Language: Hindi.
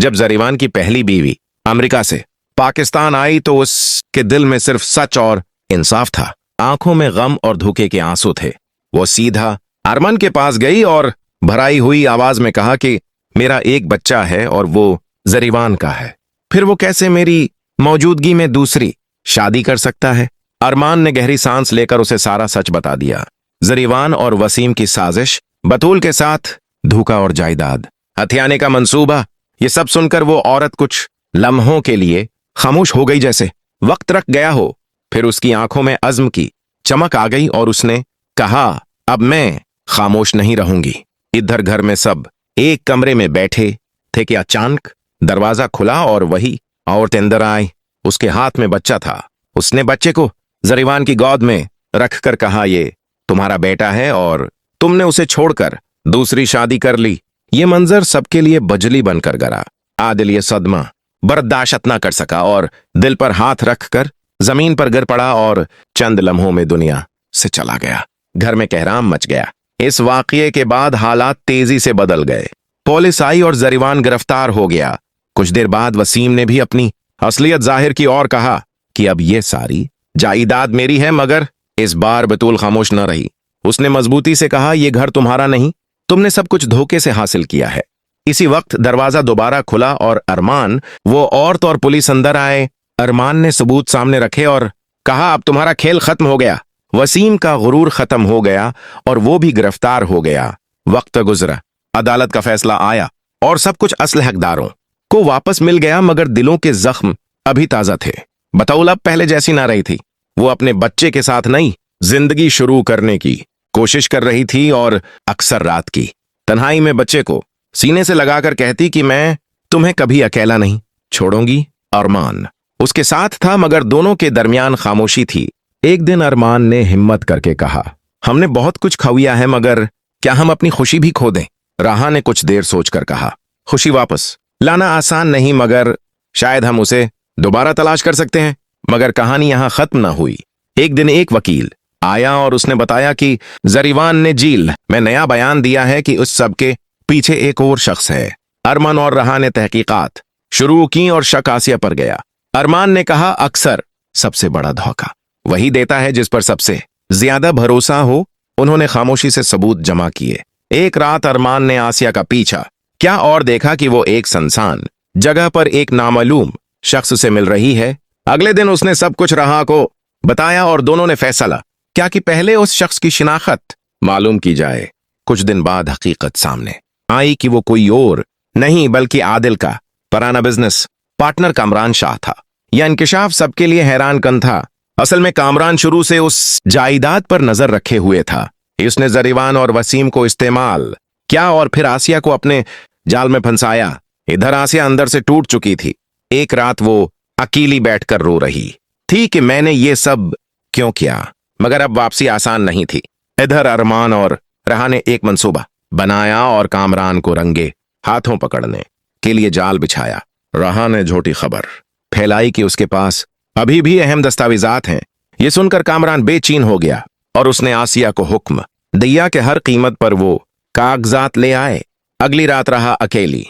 जब जरीवान की पहली बीवी अमेरिका से पाकिस्तान आई तो उसके दिल में सिर्फ सच और इंसाफ था। आंखों में गम और धोखे के आंसू थे। वो सीधा अरमान के पास गई और भराई हुई आवाज में कहा कि मेरा एक बच्चा है और वो जरीवान का है। फिर वो कैसे मेरी मौजूदगी में दूसरी शादी कर सकता है? अरमान ने गहरी सांस लेकर उसे सारा सच बता दिया। जरीवान और वसीम की साजिश, बतूल के साथ धोखा और जायदाद हथियाने का मंसूबा। ये सब सुनकर वो औरत कुछ लम्हों के लिए खामोश हो गई, जैसे वक्त रख गया हो। फिर उसकी आंखों में अज़्म की चमक आ गई और उसने कहा, अब मैं खामोश नहीं रहूंगी। इधर घर में सब एक कमरे में बैठे थे कि अचानक दरवाजा खुला और वही औरत अंदर आई। उसके हाथ में बच्चा था। उसने बच्चे को जरीवान की गोद में रखकर कहा, ये तुम्हारा बेटा है और तुमने उसे छोड़कर दूसरी शादी कर ली। ये मंजर सबके लिए बजली बनकर गिरा। आदिल ये सदमा बर्दाश्त न कर सका और दिल पर हाथ रखकर जमीन पर गिर पड़ा और चंद लम्हों में दुनिया से चला गया। घर में कहराम मच गया। इस वाकये के बाद हालात तेजी से बदल गए। पुलिस आई और जरीवान गिरफ्तार हो गया। कुछ देर बाद वसीम ने भी अपनी असलियत जाहिर की और कहा कि अब ये सारी जायदाद मेरी है। मगर इस बार बतूल खामोश न रही। उसने मजबूती से कहा, यह घर तुम्हारा नहीं, तुमने सब कुछ धोखे से हासिल किया है। इसी वक्त दरवाजा दोबारा खुला और अरमान, वो औरत और पुलिस अंदर आए। अरमान ने सबूत सामने रखे और कहा, अब तुम्हारा खेल खत्म हो गया। वसीम का गुरूर खत्म हो गया और वो भी गिरफ्तार हो गया। वक्त गुजरा, अदालत का फैसला आया और सब कुछ असल हकदारों को वापस मिल गया। मगर दिलों के जख्म अभी ताजा थे। बतौल अब पहले जैसी ना रही थी। वो अपने बच्चे के साथ नई जिंदगी शुरू करने की कोशिश कर रही थी और अक्सर रात की तन्हाई में बच्चे को सीने से लगाकर कहती कि मैं तुम्हें कभी अकेला नहीं छोड़ूंगी। अरमान उसके साथ था मगर दोनों के दरमियान खामोशी थी। एक दिन अरमान ने हिम्मत करके कहा, हमने बहुत कुछ खोया है, मगर क्या हम अपनी खुशी भी खो दें? राहा ने कुछ देर सोचकर कहा, खुशी वापस लाना आसान नहीं, मगर शायद हम उसे दोबारा तलाश कर सकते हैं। मगर कहानी यहां खत्म न हुई। एक दिन एक वकील आया और उसने बताया कि जरीवान ने जेल में नया बयान दिया है कि उस सब के पीछे एक और शख्स है। अरमान और राहा ने तहकीकात शुरू की और शक आसिया पर गया। अरमान ने कहा, अक्सर सबसे बड़ा धोखा वही देता है जिस पर सबसे ज्यादा भरोसा हो। उन्होंने खामोशी से सबूत जमा किए। एक रात अरमान ने आसिया का पीछा क्या और देखा कि वो एक सुनसान जगह पर एक नामालूम शख्स से मिल रही है। अगले दिन उसने सब कुछ राहा को बताया और दोनों ने फैसला क्या कि पहले उस शख्स की शिनाख्त मालूम की जाए। कुछ दिन बाद हकीकत सामने आई कि वो कोई और नहीं बल्कि आदिल का पुराना बिजनेस पार्टनर कामरान शाह था। यह इंकिशाफ सबके लिए हैरान कन था। असल में कामरान शुरू से उस जायदाद पर नजर रखे हुए था। उसने जरीवान और वसीम को इस्तेमाल क्या और फिर आसिया को अपने जाल में फंसाया। इधर आसिया अंदर से टूट चुकी थी। एक रात वो अकेली बैठकर रो रही थी कि मैंने ये सब क्यों किया। मगर अब वापसी आसान नहीं थी। इधर अरमान और राहा ने एक मंसूबा बनाया और कामरान को रंगे हाथों पकड़ने के लिए जाल बिछाया। राहा ने झूठी खबर फैलाई कि उसके पास अभी भी अहम दस्तावेजात हैं। ये सुनकर कामरान बेचैन हो गया और उसने आसिया को हुक्म दिया कि हर कीमत पर वो कागजात ले आए। अगली रात राहा अकेली